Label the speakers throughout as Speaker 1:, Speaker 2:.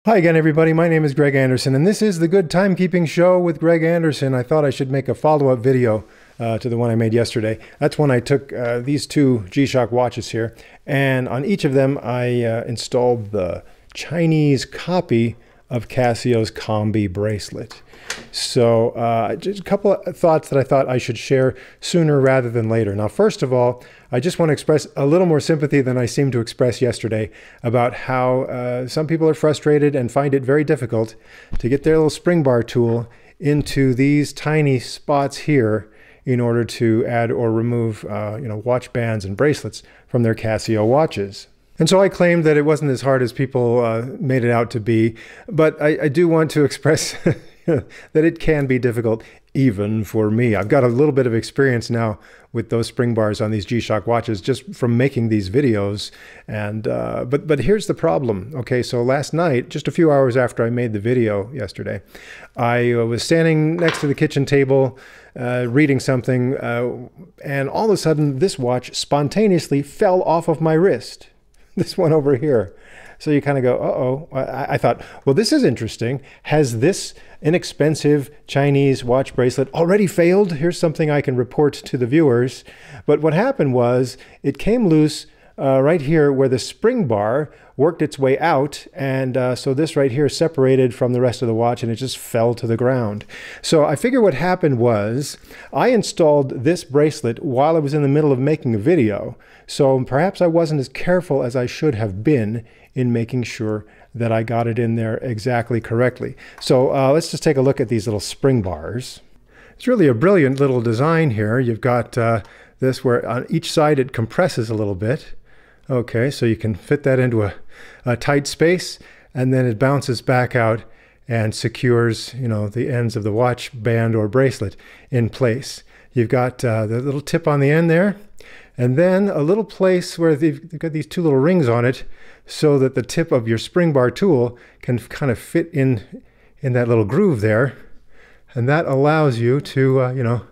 Speaker 1: Hi again, everybody. My name is Greg Anderson, and this is the Good Timekeeping Show with Greg Anderson. I thought I should make a follow-up video to the one I made yesterday. That's when I took these two G-Shock watches here, and on each of them I installed the Chinese copy of Casio's Combi Bracelet. So just a couple of thoughts that I thought I should share sooner rather than later. Now, first of all, I just want to express a little more sympathy than I seemed to express yesterday about how some people are frustrated and find it very difficult to get their little spring bar tool into these tiny spots here in order to add or remove watch bands and bracelets from their Casio watches. And so I claimed that it wasn't as hard as people made it out to be, but I do want to express that it can be difficult even for me. I've got a little bit of experience now with those spring bars on these G-Shock watches just from making these videos. And but here's the problem. Okay, so last night, just a few hours after I made the video yesterday, I was standing next to the kitchen table reading something, and all of a sudden this watch spontaneously fell off of my wrist. This one over here. So you kind of go, uh-oh. I thought, well, this is interesting. Has this inexpensive Chinese watch bracelet already failed? Here's something I can report to the viewers. But what happened was it came loose right here where the spring bar worked its way out. And so this right here separated from the rest of the watch and it just fell to the ground. So I figure what happened was I installed this bracelet while I was in the middle of making a video. So perhaps I wasn't as careful as I should have been in making sure that I got it in there exactly correctly. So let's just take a look at these little spring bars. It's really a brilliant little design here. You've got this where on each side it compresses a little bit. Okay, so you can fit that into a tight space, and then it bounces back out and secures, the ends of the watch band or bracelet in place. You've got the little tip on the end there, and then a little place where they've got these two little rings on it so that the tip of your spring bar tool can kind of fit in that little groove there. And that allows you to,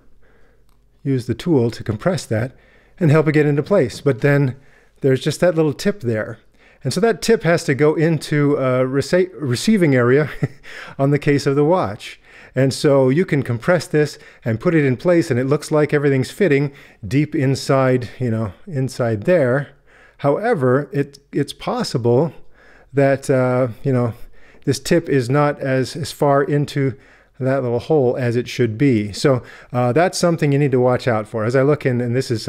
Speaker 1: use the tool to compress that and help it get into place. But then there's just that little tip there. And so that tip has to go into a receiving area on the case of the watch. And so you can compress this and put it in place and it looks like everything's fitting deep inside, inside there. However, it's possible that, this tip is not as far into that little hole as it should be. So that's something you need to watch out for. As I look in, and this is,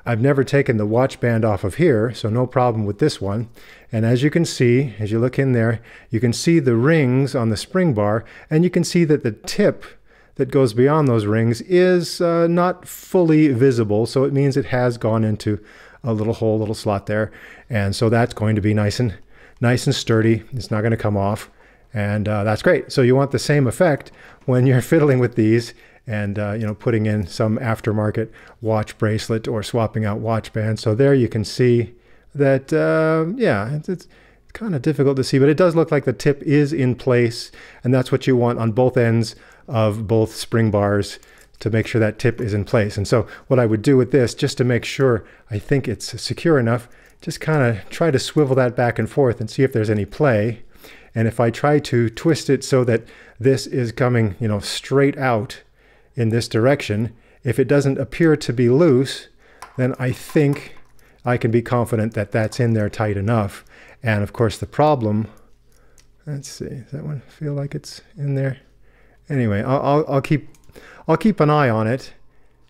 Speaker 1: I've never taken the watch band off of here, so no problem with this one. And as you can see, as you look in there, you can see the rings on the spring bar, and you can see that the tip that goes beyond those rings is not fully visible. So it means it has gone into a little hole, little slot there. And so that's going to be nice and sturdy. It's not going to come off. And that's great. So you want the same effect when you're fiddling with these and putting in some aftermarket watch bracelet or swapping out watch bands. So there you can see that, it's kind of difficult to see, but it does look like the tip is in place, and that's what you want on both ends of both spring bars to make sure that tip is in place. And so what I would do with this, just to make sure I think it's secure enough, just kind of try to swivel that back and forth and see if there's any play. And if I try to twist it so that this is coming, straight out in this direction, if it doesn't appear to be loose, then I think I can be confident that that's in there tight enough. And of course the problem, let's see, does that one feel like it's in there? Anyway, I'll keep an eye on it.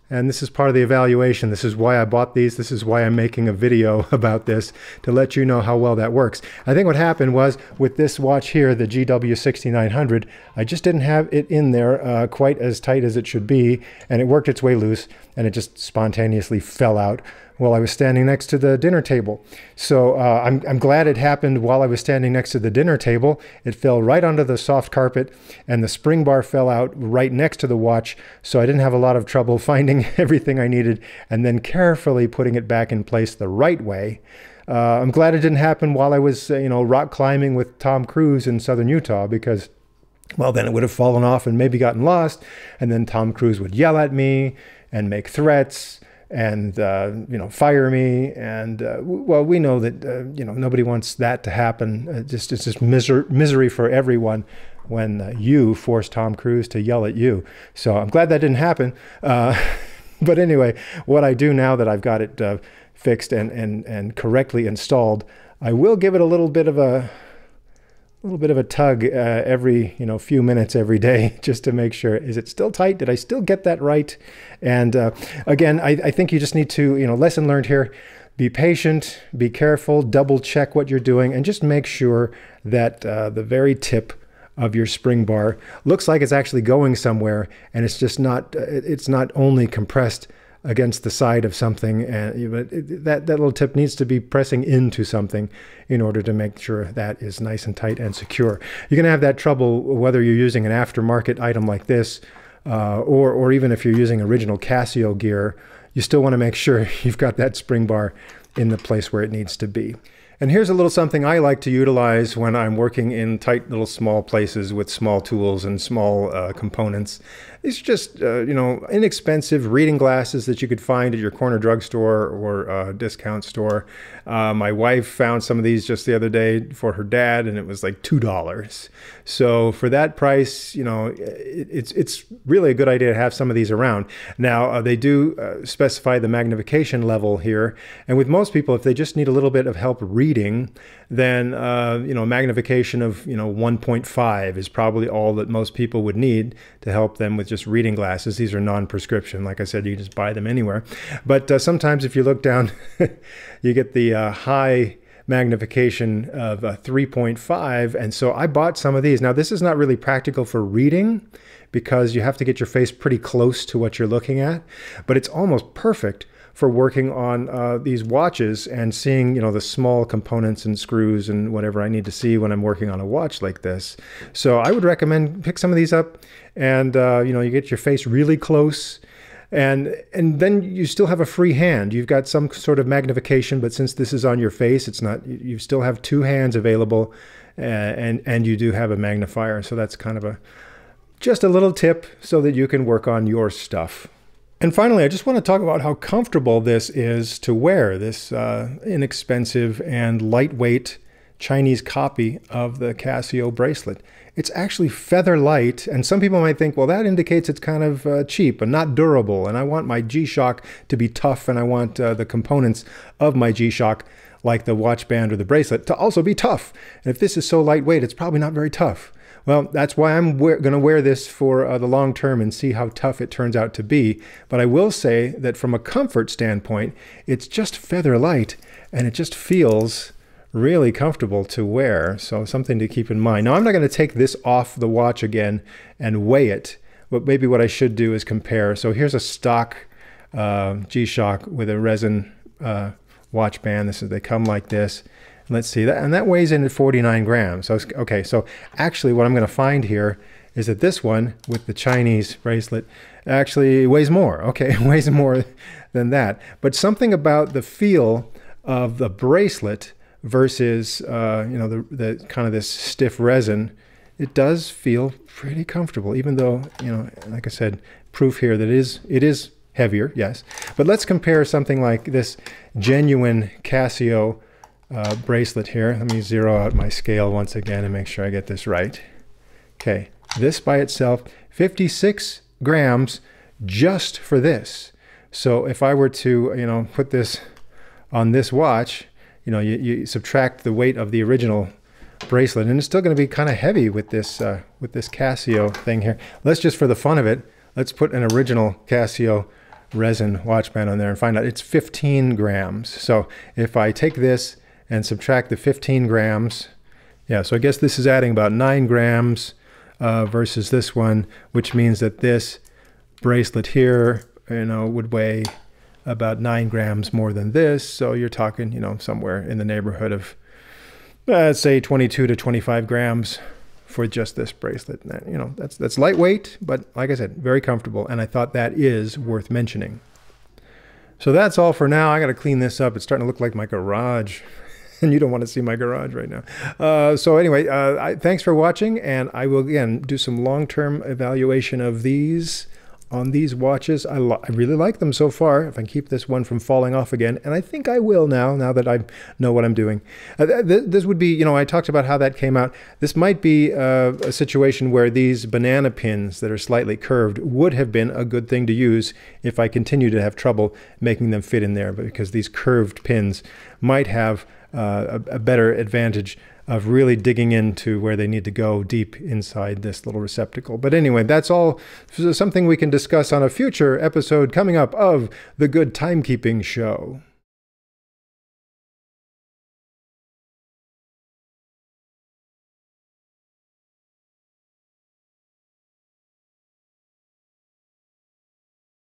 Speaker 1: And this is part of the evaluation. This is why I bought these. This is why I'm making a video about this, to let you know how well that works. I think what happened was with this watch here, the GW6900, I just didn't have it in there quite as tight as it should be, and it worked its way loose, and it just spontaneously fell out while I was standing next to the dinner table. So I'm glad it happened while I was standing next to the dinner table. It fell right onto the soft carpet, and the spring bar fell out right next to the watch, so I didn't have a lot of trouble finding everything I needed and then carefully putting it back in place the right way. I'm glad it didn't happen while I was, rock climbing with Tom Cruise in southern Utah, because, well, then it would have fallen off and maybe gotten lost, and then Tom Cruise would yell at me and make threats, and you know, fire me. And well, we know that you know, nobody wants that to happen. It's just misery for everyone when you force Tom Cruise to yell at you. So I'm glad that didn't happen. But anyway, what I do now that I've got it fixed and correctly installed, I will give it a little bit of a tug every, you know, few minutes every day, just to make sure, is it still tight? Did I still get that right? And again, I think you just need to, you know, lesson learned here, be patient, be careful, double check what you're doing, and just make sure that the very tip of your spring bar looks like it's actually going somewhere, and it's just not, it's not only compressed against the side of something, and that little tip needs to be pressing into something in order to make sure that is nice and tight and secure. You're going to have that trouble whether you're using an aftermarket item like this, or even if you're using original Casio gear. You still want to make sure you've got that spring bar in the place where it needs to be. And here's a little something I like to utilize when I'm working in tight little small places with small tools and small components. It's just, you know, inexpensive reading glasses that you could find at your corner drugstore or discount store. My wife found some of these just the other day for her dad, and it was like $2. So for that price, you know, it's really a good idea to have some of these around. Now, they do specify the magnification level here. And with most people, if they just need a little bit of help reading, then, you know, magnification of, you know, 1.5 is probably all that most people would need to help them with just reading glasses. These are non-prescription. Like I said, you can just buy them anywhere. But sometimes if you look down, you get the high magnification of 3.5. And so I bought some of these. Now, this is not really practical for reading because you have to get your face pretty close to what you're looking at, but it's almost perfect for working on these watches and seeing, you know, the small components and screws and whatever I need to see when I'm working on a watch like this. So I would recommend pick some of these up, and you know, you get your face really close, and then you still have a free hand. You've got some sort of magnification, but since this is on your face, it's not. You still have two hands available, and you do have a magnifier. So that's kind of just a little tip so that you can work on your stuff. And finally, I just want to talk about how comfortable this is to wear, this inexpensive and lightweight Chinese copy of the Casio bracelet. It's actually feather light, and some people might think, well, that indicates it's kind of cheap and not durable, and I want my G-Shock to be tough, and I want the components of my G-Shock, like the watch band or the bracelet, to also be tough. And if this is so lightweight, it's probably not very tough. Well, that's why I'm going to wear this for the long term and see how tough it turns out to be. But I will say that from a comfort standpoint, it's just feather light, and it just feels really comfortable to wear. So something to keep in mind. Now, I'm not going to take this off the watch again and weigh it, but maybe what I should do is compare. So here's a stock G-Shock with a resin watch band. They come like this. Let's see that, and that weighs in at 49 grams. So, okay, so actually what I'm going to find here is that this one with the Chinese bracelet actually weighs more. Okay, it weighs more than that. But something about the feel of the bracelet versus, you know, the kind of this stiff resin, it does feel pretty comfortable, even though, you know, like I said, proof here that it is heavier, yes. But let's compare something like this genuine Casio bracelet here. Let me zero out my scale once again and make sure I get this right. Okay, this by itself, 56 grams just for this. So if I were to, you know, put this on this watch, you know, you subtract the weight of the original bracelet, and it's still going to be kind of heavy with this Casio thing here. Let's just, for the fun of it, let's put an original Casio resin watch band on there and find out it's 15 grams. So if I take this and subtract the 15 grams, yeah, so I guess this is adding about 9 grams versus this one, which means that this bracelet here, you know, would weigh about 9 grams more than this. So you're talking, you know, somewhere in the neighborhood of, let's say 22 to 25 grams for just this bracelet. You know, that's lightweight, but like I said, very comfortable. And I thought that is worth mentioning. So that's all for now. I got to clean this up. It's starting to look like my garage. And you don't want to see my garage right now. So anyway, thanks for watching. And I will, again, do some long-term evaluation of these on these watches. I really like them so far. If I keep this one from falling off again, and I think I will now that I know what I'm doing. This would be, you know, I talked about how that came out. This might be a situation where these banana pins that are slightly curved would have been a good thing to use if I continue to have trouble making them fit in there, but because these curved pins might have a better advantage of really digging into where they need to go deep inside this little receptacle. But anyway, that's all something we can discuss on a future episode coming up of The Good Timekeeping Show.